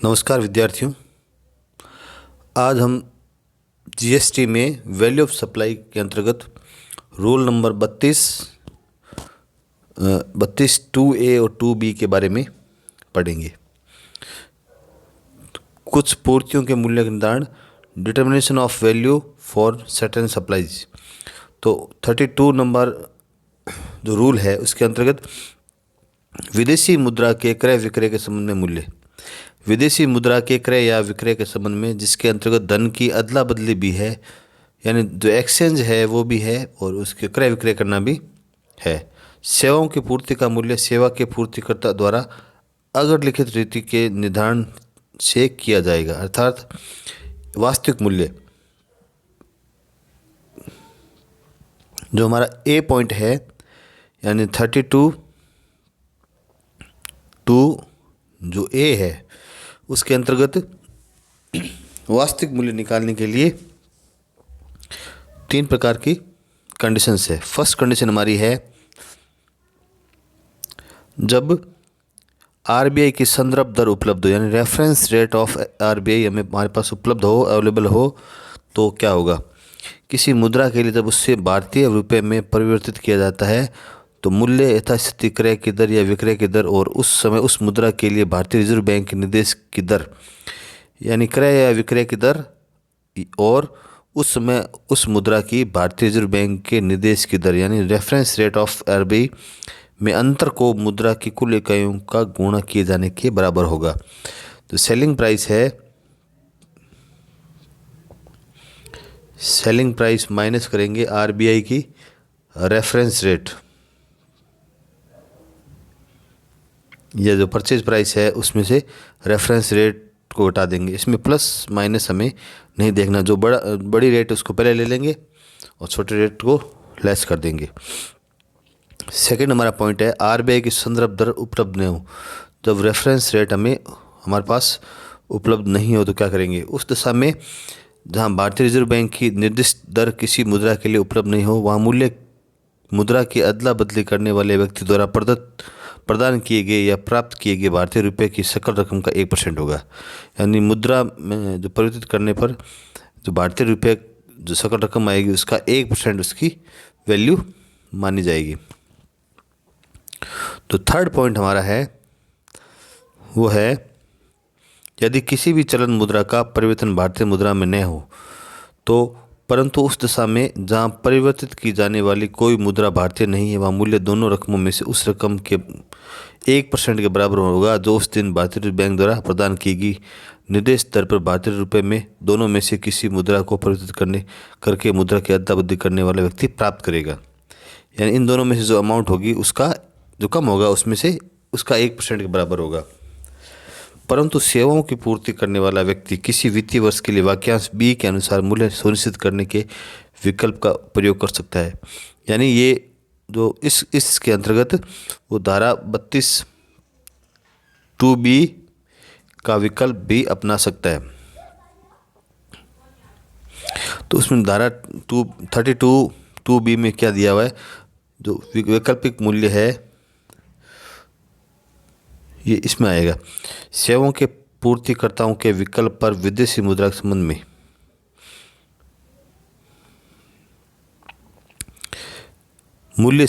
नमस्कार विद्यार्थियों। आज हम जीएसटी में वैल्यू ऑफ सप्लाई के अंतर्गत रूल नंबर 32 2A और 2B के बारे में पढ़ेंगे। कुछ पूर्तियों के मूल्य का निर्धारण, determination of value for certain supplies. तो 32 नंबर जो रूल है उसके अंतर्गत विदेशी मुद्रा के क्रय विक्रय के संबंध में मूल्य, विदेशी मुद्रा के क्रय या विक्रय के संबंध में जिसके अंतर्गत धन की अदला बदली भी है, यानी जो एक्सचेंज है वो भी है और उसके क्रय विक्रय करना भी है। सेवाओं की पूर्ति का मूल्य सेवा के पूर्तिकर्ता द्वारा अगर लिखित रीति के निर्धारण से किया जाएगा, अर्थात वास्तविक मूल्य जो हमारा ए पॉइंट है, यानी 32 2 जो ए है उसके अंतर्गत वास्तविक मूल्य निकालने के लिए 3 प्रकार की कंडीशंस है। फर्स्ट कंडीशन हमारी है जब आरबीआई की संदर्भ दर उपलब्ध हो, यानी रेफरेंस रेट ऑफ आरबीआई हमारे पास उपलब्ध हो, अवेलेबल हो, तो क्या होगा, किसी मुद्रा के लिए जब उससे भारतीय रुपये में परिवर्तित किया जाता है तो मूल्य यथास्थिति क्रय की दर या विक्रय की दर और उस समय उस मुद्रा के लिए भारतीय रिजर्व बैंक के निर्देश की दर, यानी क्रय या विक्रय की दर और उस समय उस मुद्रा की भारतीय रिजर्व बैंक के निर्देश की दर, यानी रेफरेंस रेट ऑफ आरबीआई में अंतर को मुद्रा की कुल इकाइयों का गुणा किए जाने के बराबर होगा। तो सेलिंग प्राइस माइनस करेंगे आरबीआई की रेफरेंस रेट, यह जो परचेज प्राइस है उसमें से रेफरेंस रेट को हटा देंगे। इसमें प्लस माइनस हमें नहीं देखना, जो बड़ी रेट उसको पहले ले लेंगे और छोटे रेट को लेस कर देंगे। सेकंड हमारा पॉइंट है आरबीआई की संदर्भ दर उपलब्ध नहीं हो, जब रेफरेंस रेट हमारे पास उपलब्ध नहीं हो तो क्या करेंगे, उस दशा में जहां भारतीय रिजर्व बैंक की निर्दिष्ट दर किसी मुद्रा के लिए उपलब्ध नहीं हो वहाँ मूल्य मुद्रा की अदला बदली करने वाले व्यक्ति द्वारा प्रदान किए गए या प्राप्त किए गए भारतीय रुपये की सकल रकम का 1% होगा। यानी मुद्रा में जो परिवर्तित करने पर जो भारतीय रुपये जो सकल रकम आएगी उसका 1% उसकी वैल्यू मानी जाएगी। तो थर्ड पॉइंट हमारा है वो है यदि किसी भी चलन मुद्रा का परिवर्तन भारतीय मुद्रा में न हो तो परंतु उस दशा में जहां परिवर्तित की जाने वाली कोई मुद्रा भारतीय नहीं है वहाँ मूल्य दोनों रकमों में से उस रकम के 1% के बराबर होगा जो उस दिन भारतीय रिजर्व बैंक द्वारा प्रदान की गई निर्देश दर पर भारतीय रुपये में दोनों में से किसी मुद्रा को परिवर्तित करके मुद्रा की अदला बदली करने वाला व्यक्ति प्राप्त करेगा। यानी इन दोनों में से जो अमाउंट होगी उसका जो कम होगा उसमें से उसका 1% के बराबर होगा। परंतु सेवाओं की पूर्ति करने वाला व्यक्ति किसी वित्तीय वर्ष के लिए वाक्यांश बी के अनुसार मूल्य सुनिश्चित करने के विकल्प का प्रयोग कर सकता है। यानी ये जो इसके अंतर्गत वो धारा 32 2B का विकल्प भी अपना सकता है। तो उसमें धारा 32 2B में क्या दिया हुआ है, जो वैकल्पिक मूल्य है ये इसमें आएगा, सेवाओं के पूर्तिकर्ताओं के विकल्प पर विदेशी मुद्रा के संबंध में मूल्य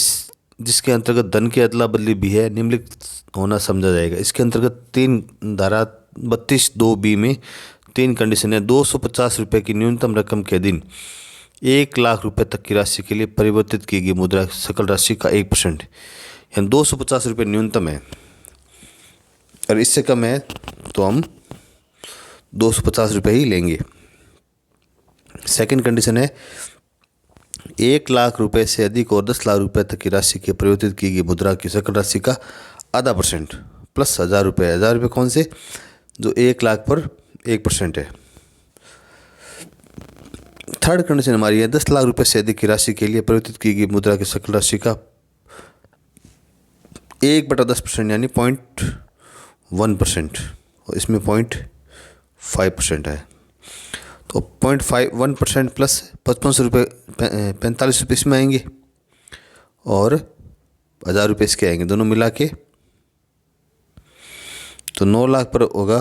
जिसके अंतर्गत धन की अदला बदली भी है निम्नलिखित होना समझा जाएगा। इसके अंतर्गत 3 धारा 32 2B में 3 कंडीशन है। 250 रुपये की न्यूनतम रकम के अधीन 1 लाख रुपये तक की राशि के लिए परिवर्तित की गई मुद्रा सकल राशि का 1%, यानी 250 रुपये न्यूनतम है और इससे कम है तो हम 250 रुपये ही लेंगे। सेकंड कंडीशन है 1 लाख रुपये से अधिक और 10 लाख रुपये तक की राशि के परिवर्तित की गई मुद्रा की सकल राशि का आधा % प्लस 1000 रुपये। 1000 रुपये कौन से, जो 1 लाख पर 1% है। थर्ड कंडीशन हमारी है 10 लाख रुपये से अधिक की राशि के लिए परिवर्तित की गई मुद्रा की सकल राशि का 1/10% यानी 0.1% और इसमें 0.5% है। तो 0.1% प्लस 5500 रुपये 45 रुपये इसमें आएंगे और 1000 रुपये इसके आएंगे, दोनों मिला के तो 9 लाख पर होगा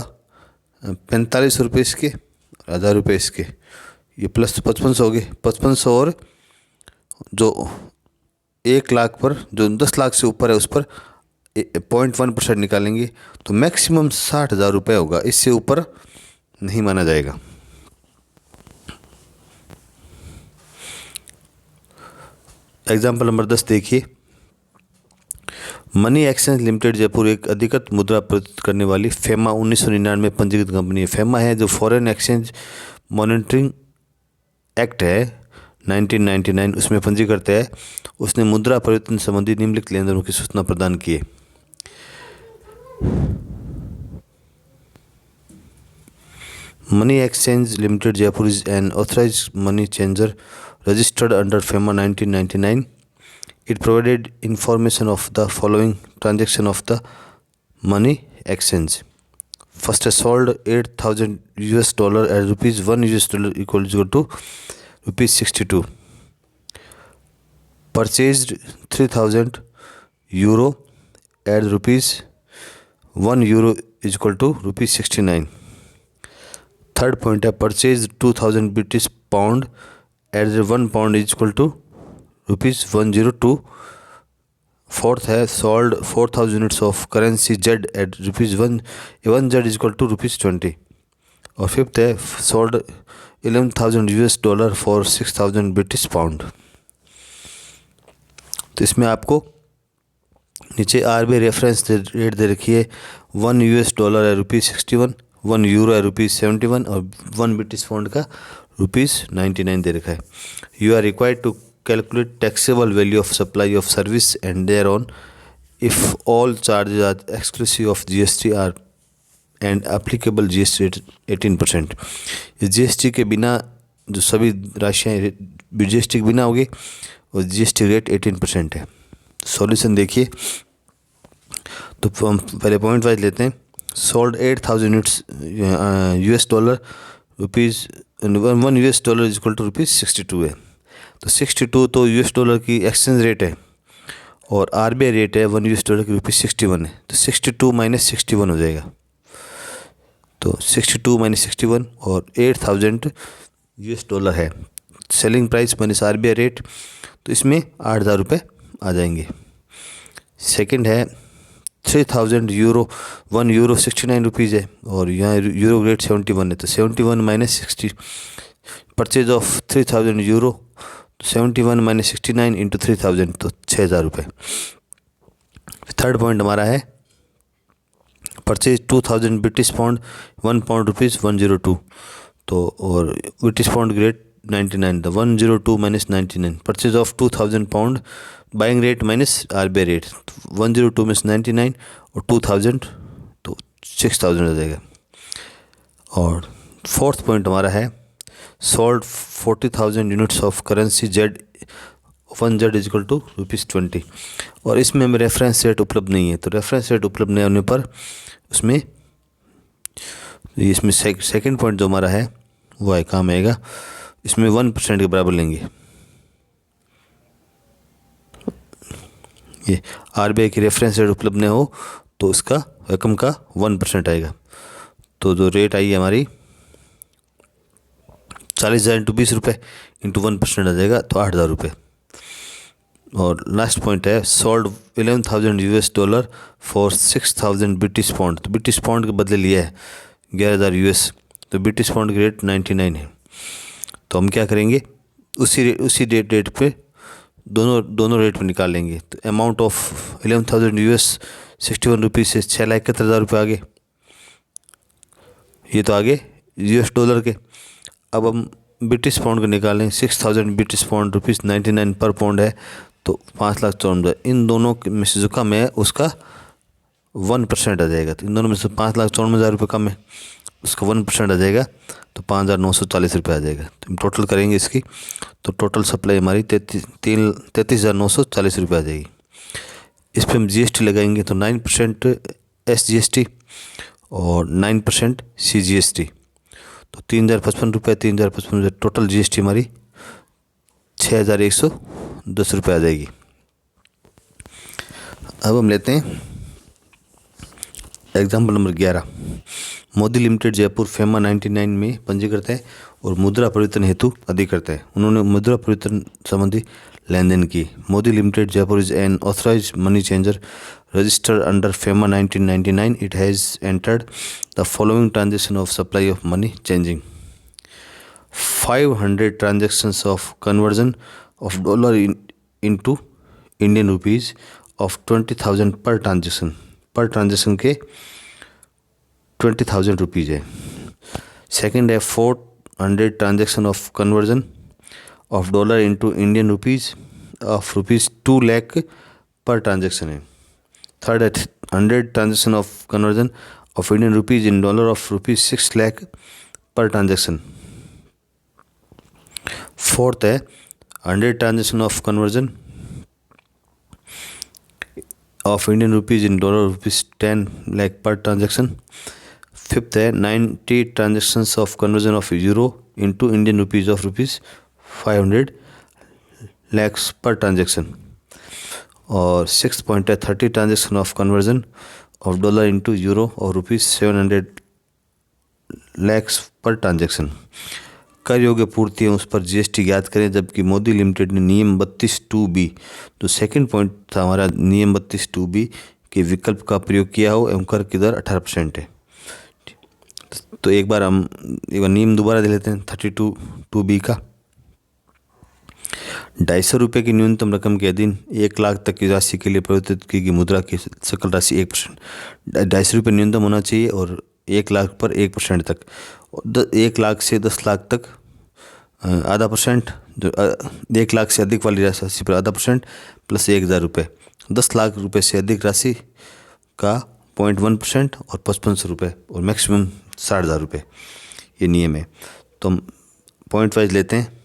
₹45 इसके, ₹1000 इसके, ये प्लस 5500 हो गए। 5500 और जो 1 लाख पर, जो 10 लाख से ऊपर है उस पर 0.1% निकालेंगे तो मैक्सिमम ₹60,000 होगा, इससे ऊपर नहीं माना जाएगा। एग्जाम्पल नंबर 10 देखिए। मनी एक्सचेंज लिमिटेड जयपुर एक अधिकृत मुद्रा प्रस्तुत करने वाली फेमा 1999 में पंजीकृत कंपनी है। फेमा है जो फॉरेन एक्सचेंज मॉनिटरिंग एक्ट है 1999 उसमें पंजीकृत है। उसने मुद्रा परिवर्तन संबंधी निम्नलिखित लेन देनों की सूचना प्रदान की है। Money exchange limited Jaipur is N authorised money changer registered under FEMA 1999. It provided information of the following transaction of the money exchange. First, sold $8,000 at $1 equal to ₹62. Purchased €3,000 at €1 is equal to ₹69. Third point है purchased 2000 British pound at £1 is equal to ₹102. Fourth है sold 4000 units of currency Z at ₹1 Z is equal to ₹20. और fifth है sold $11,000 for 6000 British pound. तो इसमें आपको नीचे RBI reference rate दे रखी है। $1 है ₹61, €1 है ₹71 और 1 ब्रिटिश पाउंड का ₹99 दे रखा है। You are required to calculate taxable value of supply of service and thereon if all charges are exclusive of GST are and applicable GST rate 18%। इस GST के बिना जो सभी राशियाँ GST के बिना होगी और GST रेट 18% है। सॉल्यूशन देखिए, तो हम पहले पॉइंट वाइज लेते हैं। Sold 8000 units $1 is equal to ₹62 है। तो 62 तो $, की एक्सचेंज रेट है और RBI रेट है $1 की ₹61 है। तो 62 माइनस 61 हो जाएगा। तो 62 माइनस 61 और $8000 है selling price minus RBI rate, तो इसमें ₹8000 आ जाएंगे। सेकंड है 3000 €, €1 ₹69 है और यहाँ यूरो रेट 71 है। तो 71 minus 60, purchase of 3000 €, 71 minus 69 into 3000 तो ₹6000। थर्ड पॉइंट हमारा है परचेज 2000 ब्रिटिश पाउंड, £1 ₹102। तो और ब्रिटिश पाउंड की रेट 99, तो 102 minus 99, purchase of 2000 pound, buying rate minus RBI rate, 102 minus 99 और 2000 तो 6000 हो जाएगा। और फोर्थ पॉइंट हमारा है sold 40,000 units of currency Z, $1 is equal to ₹20। और इसमें हमें रेफरेंस रेट उपलब्ध नहीं है। तो रेफरेंस रेट उपलब्ध नहीं होने पर उसमें इसमें सेकंड पॉइंट जो हमारा है वो है काम आएगा। इसमें 1% के बराबर लेंगे। ये RBI की रेफरेंस रेट उपलब्ध नहीं हो तो उसका रकम का 1% आएगा। तो जो रेट आई है हमारी 40,000 इंटू ₹20 इंटू 1% आ जाएगा, तो ₹8000। और लास्ट पॉइंट है सोल्ड $11,000 फॉर 6000 ब्रिटिश पाउंड। तो ब्रिटिश पाउंड के बदले लिया है $11,000, तो ब्रिटिश पाउंड की रेट 99 है। तो हम क्या करेंगे, उसी डेट पे दोनों रेट पे निकाल लेंगे। तो अमाउंट ऑफ $11,000 ₹61 से ₹6,71,000 आगे, ये तो आगे $, के। अब हम ब्रिटिश पाउंड का निकालें, 6000 ब्रिटिश पाउंड ₹99 पर पाउंड है, तो 5,54,000। इन दोनों में से जो कम है उसका 1% आ जाएगा। तो इन दोनों में से ₹5,54,000 कम है, उसका 1% आ जाएगा, तो ₹5,940 आ जाएगा। तो हम टोटल करेंगे इसकी, तो टोटल सप्लाई हमारी 33,940 आ जाएगी। इस पर हम GST लगाएंगे तो 9% SGST और 9% CGST, तो ₹3,055, ₹3,055 टोटल GST हमारी ₹6,110 आ जाएगी। अब हम लेते हैं example number 11। Modi limited Jaipur FEMA 99 में पंजीकृत है और मुद्रा परिवर्तन हेतु अधिकृत है। उन्होंने मुद्रा परिवर्तन संबंधी लेन देन की। Modi limited Jaipur is an authorise money changer registered under FEMA 1999. It has entered the following transaction of supply of money changing 500 transactions of conversion of dollar into Indian rupees of 20,000 per transaction के 20,000 रुपीज़ है। Second है 400 transaction of conversion of dollar into Indian rupees of ₹2 lakh per transaction है। Third है 100 transaction of conversion of Indian rupees in dollar of ₹6 lakh per transaction. Fourth है 100 transaction of conversion of Indian rupees in dollar ₹10 lakh per transaction. Fifth है 90 transactions of conversion of euro into Indian rupees of ₹500 lakh per transaction. और six point है 30 transaction of conversion of dollar into euro और ₹700 lakh per transaction. कर योग्य पूर्ति उस पर GST ज्ञात करें। जबकि मोदी लिमिटेड ने नियम 32(2)(b), तो सेकंड पॉइंट था हमारा नियम 32(2)(b) के विकल्प का प्रयोग किया हो एवं कर की दर 18% है। तो एक बार नियम दोबारा दे लेते हैं 32(2)(b) का। 250 रुपये की न्यूनतम रकम के अधीन 1 लाख तक की राशि के लिए परिवर्तित की गई मुद्रा की सकल राशि 1%। 250 रुपये न्यूनतम होना चाहिए और 1 लाख पर 1% तक। 1 लाख से 10 लाख तक आधा % जो 1 लाख से अधिक वाली राशि पर आधा% प्लस 1,000 रुपये। 10 लाख रुपये से अधिक राशि का 0.1% और 5500 रुपये और मैक्सिमम 60,000 रुपये, ये नियम है। तो हम पॉइंट वाइज लेते हैं।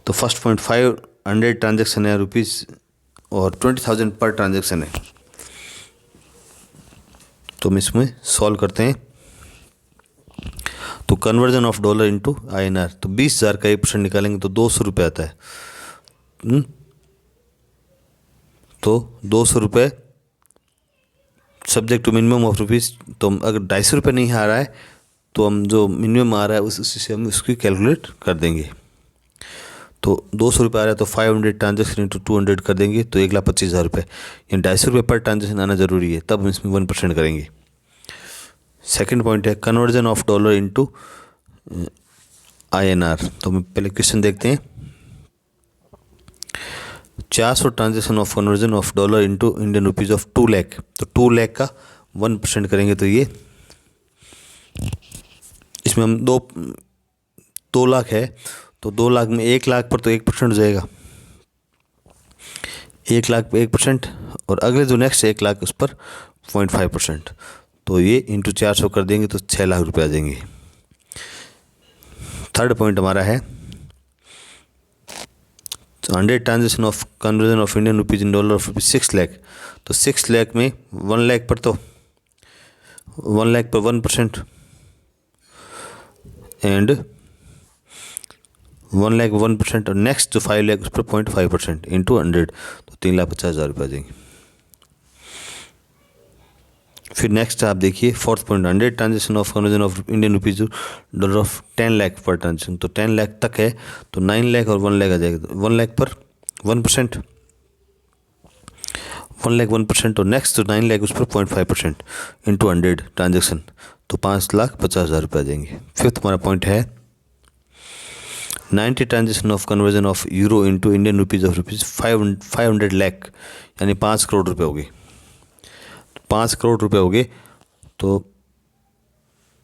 तो फर्स्ट पॉइंट 500 ट्रांजेक्शन है रुपीज़ और 20,000 पर ट्रांजेक्शन है। तो हम इसमें सॉल्व करते हैं। तो conversion of dollar into INR, तो 20,000 का 1% निकालेंगे तो 200 रुपये आता है। तो 200 रुपये subject to minimum of rupees. तो हम अगर 250 रुपये नहीं आ रहा है तो हम जो मिनिमम आ रहा है उसी से हम उसकी कैलकुलेट कर देंगे। तो 200 रुपये आ रहा है तो 500 ट्रांजेक्शन इंटू 200 कर देंगे तो 1,25,000 रुपये, यानी 250 रुपये पर ट्रांजेक्शन आना ज़रूरी है, तब हम इसमें 1% करेंगे। सेकंड पॉइंट है conversion of dollar into INR। तो हम पहले क्वेश्चन देखते हैं। 400 transaction of conversion of dollar into Indian rupees of 2 lakh, तो 2 लाख का 1% करेंगे तो ये इसमें हम 2 लाख है तो 2 लाख में 1 लाख पर तो 1% हो जाएगा, 1 लाख पे 1% और अगले जो नेक्स्ट 1 लाख उस पर 0.5%। तो ये इंटू 400 कर देंगे तो 6 लाख रुपये आ जाएंगे। थर्ड पॉइंट हमारा है 100 transaction of conversion of Indian rupees in dollar of ₹6 lakh, तो 6 लाख में 1 लाख पर तो 1 लाख पर 1% एंड 1 लाख 1% और नेक्स्ट जो 5 लाख उस पर 0.5% इंटू 100 तो 3,50,000 रुपये आ जाएंगे। फिर नेक्स्ट आप देखिए fourth point 100 transaction of conversion of Indian rupees dollar of 10 lakh per transaction, तो 10 लाख तक है तो 9 लाख और 1 लाख आ जाएगा। तो 1 लाख पर 1%, 1 लाख 1% और नेक्स्ट जो 9 लाख उस पर 0.5% इंटू 100 ट्रांजेक्शन तो 5,50,000 रुपये आ जाएंगे। फिफ्थ हमारा पॉइंट है 90 transaction of conversion of euro into Indian rupees of ₹500 lakh, यानी 5 करोड़ रुपये हो गए। 5 करोड़ रुपये हो गए। तो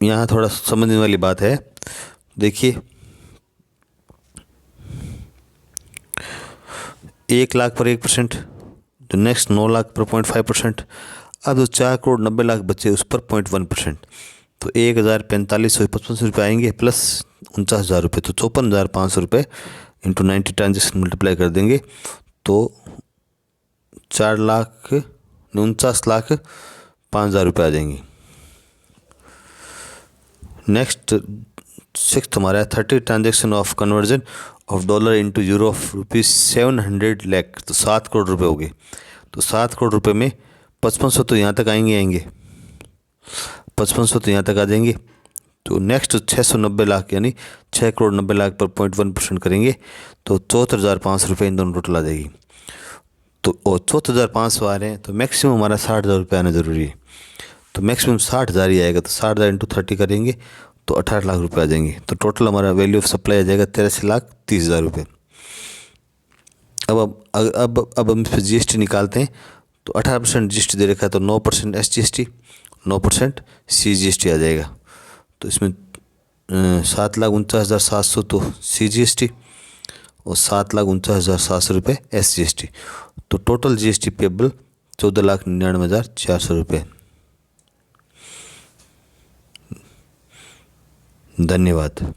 यहाँ थोड़ा समझने वाली बात है, देखिए 1 लाख पर 1%, तो नेक्स्ट 9 लाख पर 0.5%। अब जो 4 करोड़ 90 लाख बचे उस पर 0.1%, तो 1,45,55 रुपये आएंगे प्लस 49,000 रुपये, तो 54,500 रुपये इंटू 90 ट्रांजेक्शन मल्टीप्लाई कर देंगे तो 49,05,000 रुपये आ जाएंगे। नेक्स्ट सिक्स्थ हमारा है 30 transaction of conversion of dollar into euro of ₹700 lakh, तो 7 करोड़ रुपये हो गए। तो 7 करोड़ रुपये में 5500 तो यहाँ तक आएंगे 5500 तो यहाँ तक आ जाएंगे। तो नेक्स्ट 690 लाख यानी 6,90,00,000 पर 0.1% करेंगे तो 74,500 रुपये इन दोनों टोटल आ जाएगी। तो 74,500 आ रहे हैं तो मैक्सिमम हमारा 60,000 रुपये आना ज़रूरी है। तो मैक्सिमम 60,000 ही आएगा। तो 60,000 इंटू 30 करेंगे तो 18 लाख रुपये आ जाएंगे। तो टोटल हमारा वैल्यू ऑफ सप्लाई आ जाएगा 83,30,000 रुपये। अब हम इस पर GST निकालते हैं। तो 18% GST दे रखा है तो 9% SGST, 9% CGST आ जाएगा। तो इसमें 7,49,700 तो CGST और 7,49,700 रुपये SGST। तो टोटल GST पेबल 14,99,400 रुपये। धन्यवाद।